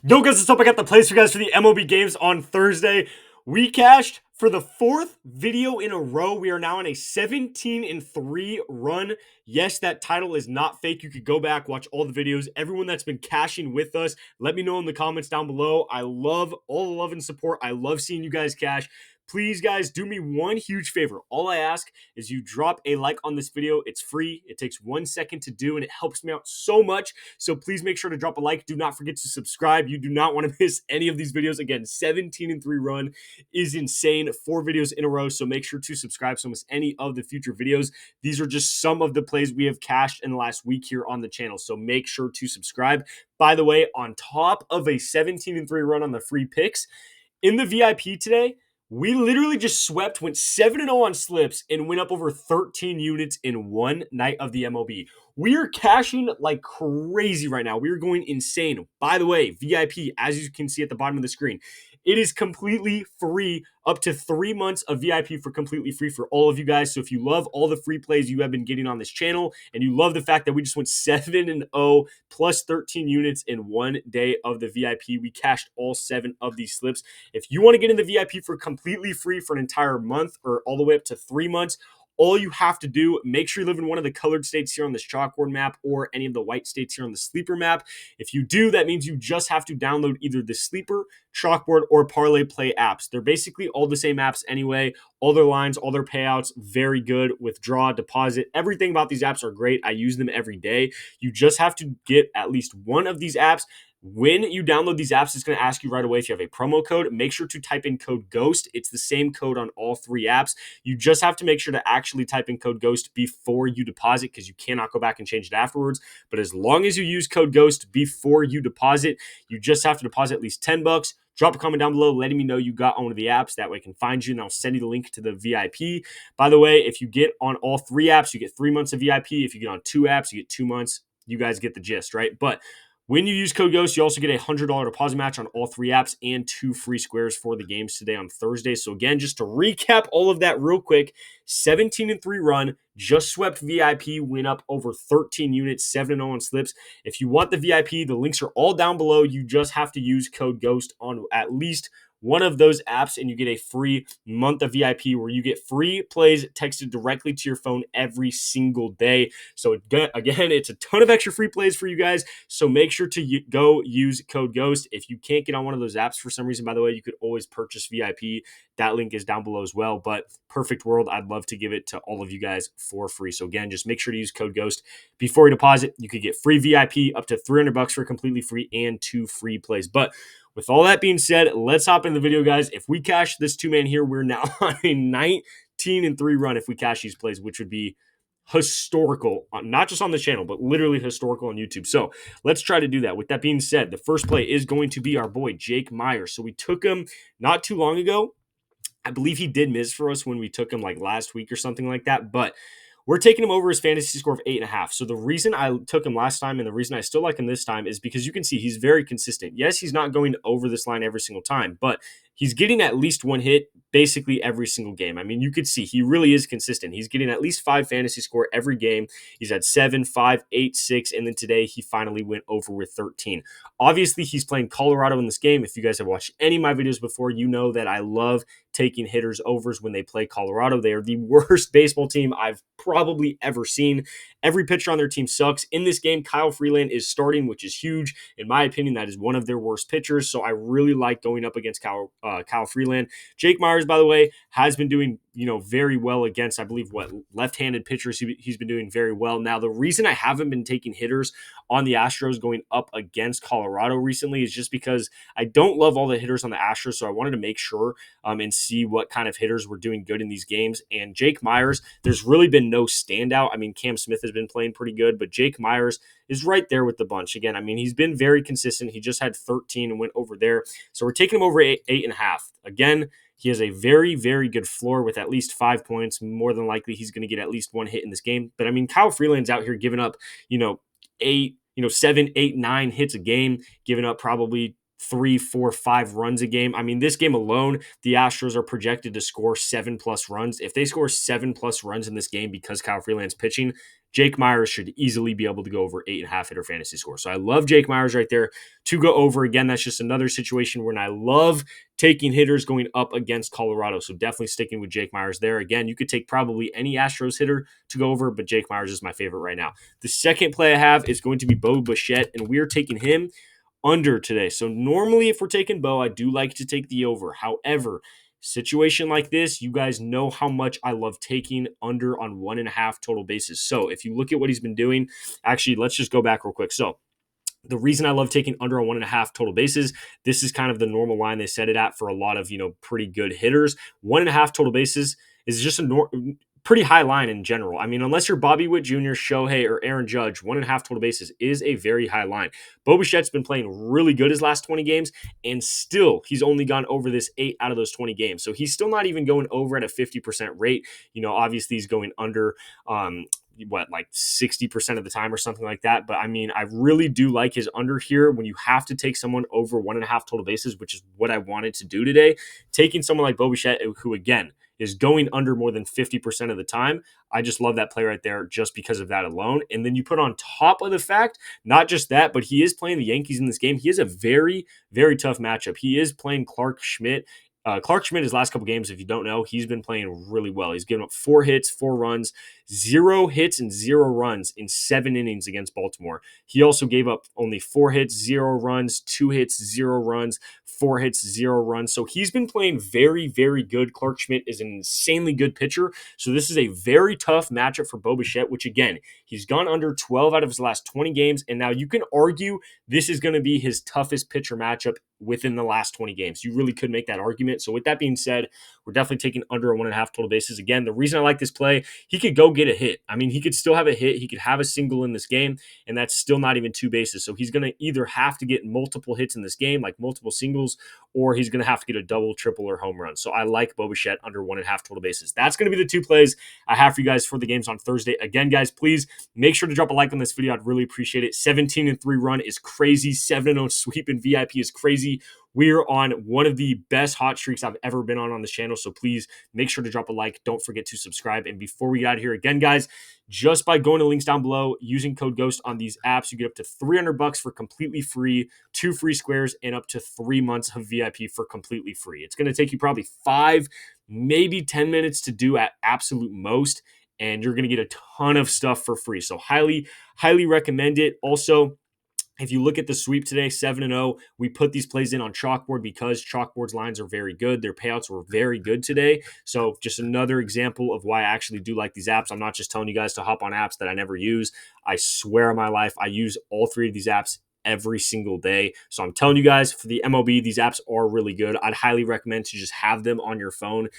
Yo guys, what's up? I got the place for you guys for the MLB games on Thursday. We cashed for the fourth video in a row. We are now on a 17-3 run. Yes, that title is not fake. You could go back, watch all the videos. Everyone that's been cashing with us, let me know in the comments down below. I love all the love and support. I love seeing you guys cash. Please, guys, do me one huge favor. All I ask is you drop a like on this video. It's free. It takes 1 second to do, and it helps me out so much. So please make sure to drop a like. Do not forget to subscribe. You do not want to miss any of these videos. Again, 17-3 run is insane. 4 videos in a row. So make sure to subscribe so you miss any of the future videos. These are just some of the plays we have cashed in the last week here on the channel. So make sure to subscribe. By the way, on top of a 17-3 run on the free picks, in the VIP today, we literally just swept, went 7-0 on slips, and went up over 13 units in one night of the MLB. We are cashing like crazy right now. We are going insane. By the way, VIP, as you can see at the bottom of the screen, it is completely free, up to 3 months of VIP for completely free for all of you guys. So if you love all the free plays you have been getting on this channel, and you love the fact that we just went 7-0 plus 13 units in one day of the VIP, we cashed all 7 of these slips. If you want to get in the VIP for completely free for an entire month or all the way up to 3 months, all you have to do, make sure you live in one of the colored states here on this chalkboard map or any of the white states here on the sleeper map. If you do, that means you just have to download either the sleeper, chalkboard, or parlay play apps. They're basically all the same apps anyway. All their lines, all their payouts, very good. Withdraw, deposit, everything about these apps are great. I use them every day. You just have to get at least one of these apps. When you download these apps, it's going to ask you right away if you have a promo code. Make sure to type in code GHOST. It's the same code on all 3 apps. You just have to make sure to actually type in code GHOST before you deposit, because you cannot go back and change it afterwards. But as long as you use code GHOST before you deposit, you just have to deposit at least $10. Drop a comment down below letting me know you got one of the apps. That way I can find you, and I'll send you the link to the VIP. By the way, if you get on all 3 apps, you get 3 months of VIP. If you get on 2 apps, you get 2 months. You guys get the gist, right? But when you use code GHOST, you also get a $100 deposit match on all 3 apps and 2 free squares for the games today on Thursday. So again, just to recap all of that real quick, 17-3 run, just swept VIP, went up over 13 units, 7-0 on slips. If you want the VIP, the links are all down below. You just have to use code GHOST on at least one of those apps, and you get a free month of VIP where you get free plays texted directly to your phone every single day. So again, it's a ton of extra free plays for you guys. So make sure to go use code GHOST. If you can't get on one of those apps for some reason, by the way, you could always purchase VIP. That link is down below as well. But perfect world, I'd love to give it to all of you guys for free. So again, just make sure to use code GHOST before you deposit. You could get free VIP up to $300 for completely free and 2 free plays. But with all that being said, let's hop in the video, guys. If we cash this 2-man here, we're now on a 19-3 run if we cash these plays, which would be historical, not just on the channel, but literally historical on YouTube. So let's try to do that. With that being said, the first play is going to be our boy, Jake Meyers. So we took him not too long ago. I believe he did miss for us when we took him like last week or something like that, but we're taking him over his fantasy score of 8.5. So the reason I took him last time and the reason I still like him this time is because you can see he's very consistent. Yes, he's not going over this line every single time, but he's getting at least 1 hit basically every single game. I mean, you could see he really is consistent. He's getting at least 5 fantasy score every game. He's had 7, 5, 8, 6, and then today he finally went over with 13. Obviously, he's playing Colorado in this game. If you guys have watched any of my videos before, you know that I love taking hitters overs when they play Colorado. They are the worst baseball team I've probably ever seen. Every pitcher on their team sucks. In this game, Kyle Freeland is starting, which is huge. In my opinion, that is one of their worst pitchers. So I really like going up against Kyle Freeland. Jake Meyers, by the way, has been doing very well against, I believe, left-handed pitchers. He's been doing very well. Now, the reason I haven't been taking hitters on the Astros going up against Colorado recently is just because I don't love all the hitters on the Astros, so I wanted to make sure and see what kind of hitters were doing good in these games. And Jake Meyers, there's really been no standout. I mean, Cam Smith has been playing pretty good, but Jake Meyers is right there with the bunch. Again, I mean, he's been very consistent. He just had 13 and went over there. So we're taking him over 8.5. Again, he has a very, very good floor with at least 5 points. More than likely, he's going to get at least 1 hit in this game. But I mean, Kyle Freeland's out here giving up, 7, 8, 9 hits a game, giving up probably 3, 4, 5 runs a game. I mean, this game alone, the Astros are projected to score 7+ runs. If they score 7+ runs in this game because Kyle Freeland's pitching, Jake Meyers should easily be able to go over 8.5 hitter fantasy score. So I love Jake Meyers right there to go over. Again, that's just another situation where I love taking hitters going up against Colorado. So definitely sticking with Jake Meyers there. Again, you could take probably any Astros hitter to go over, but Jake Meyers is my favorite right now. The second play I have is going to be Bichette, and we are taking him under today. So normally if we're taking Bo, I do like to take the over. However, situation like this, you guys know how much I love taking under on 1.5 total bases. So if you look at what he's been doing, actually, let's just go back real quick. So the reason I love taking under on 1.5 total bases, this is kind of the normal line they set it at for a lot of, pretty good hitters. 1.5 total bases is just a pretty high line in general. I mean, unless you're Bobby Witt Jr., Shohei, or Aaron Judge, 1.5 total bases is a very high line. Bo Bichette's been playing really good his last 20 games, and still he's only gone over this 8 out of those 20 games. So he's still not even going over at a 50% rate. Obviously he's going under, like 60% of the time or something like that. But I mean, I really do like his under here when you have to take someone over 1.5 total bases, which is what I wanted to do today. Taking someone like Bo Bichette, who again is going under more than 50% of the time. I just love that play right there just because of that alone. And then you put on top of the fact, not just that, but he is playing the Yankees in this game. He has a very, very tough matchup. He is playing Clark Schmidt. Clark Schmidt, his last couple games, if you don't know, he's been playing really well. He's given up 4 hits, 4 runs, 0 hits, and 0 runs in 7 innings against Baltimore. He also gave up only 4 hits, 0 runs, 2 hits, 0 runs, 4 hits, 0 runs. So he's been playing very, very good. Clark Schmidt is an insanely good pitcher. So this is a very tough matchup for Bo Bichette, which again, he's gone under 12 out of his last 20 games. And now you can argue this is going to be his toughest pitcher matchup within the last 20 games. You really could make that argument. So with that being said, we're definitely taking under a 1.5 total bases. Again, the reason I like this play, he could go get a hit. I mean, he could still have a hit. He could have a single in this game, and that's still not even 2 bases. So he's going to either have to get multiple hits in this game, like multiple singles, or he's going to have to get a double, triple, or home run. So I like Bo Bichette under 1.5 total bases. That's going to be the 2 plays I have for you guys for the games on Thursday. Again, guys, please make sure to drop a like on this video. I'd really appreciate it. 17-3 run is crazy. 7-0 sweep in VIP is crazy. We're on one of the best hot streaks I've ever been on this channel, so please make sure to drop a like. Don't forget to subscribe. And before we get out of here, again, guys, just by going to links down below, using code GHOST on these apps, you get up to $300 for completely free, 2 free squares, and up to 3 months of VIP for completely free. It's going to take you probably 5, maybe 10 minutes to do at absolute most, and you're going to get a ton of stuff for free. So highly, highly recommend it. Also, if you look at the sweep today, 7-0, we put these plays in on Chalkboard because Chalkboard's lines are very good. Their payouts were very good today. So just another example of why I actually do like these apps. I'm not just telling you guys to hop on apps that I never use. I swear on my life, I use all 3 of these apps every single day. So I'm telling you guys, for the MLB, these apps are really good. I'd highly recommend to just have them on your phone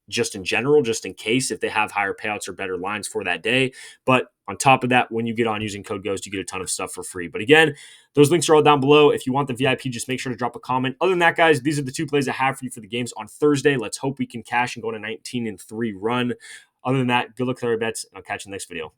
just in general, just in case if they have higher payouts or better lines for that day. But on top of that, when you get on using code GHOST, you get a ton of stuff for free. But again, those links are all down below. If you want the VIP, just make sure to drop a comment. Other than that, guys, these are the 2 plays I have for you for the games on Thursday. Let's hope we can cash and go on a 19-3 run. Other than that, good luck with our bets, and I'll catch you in the next video.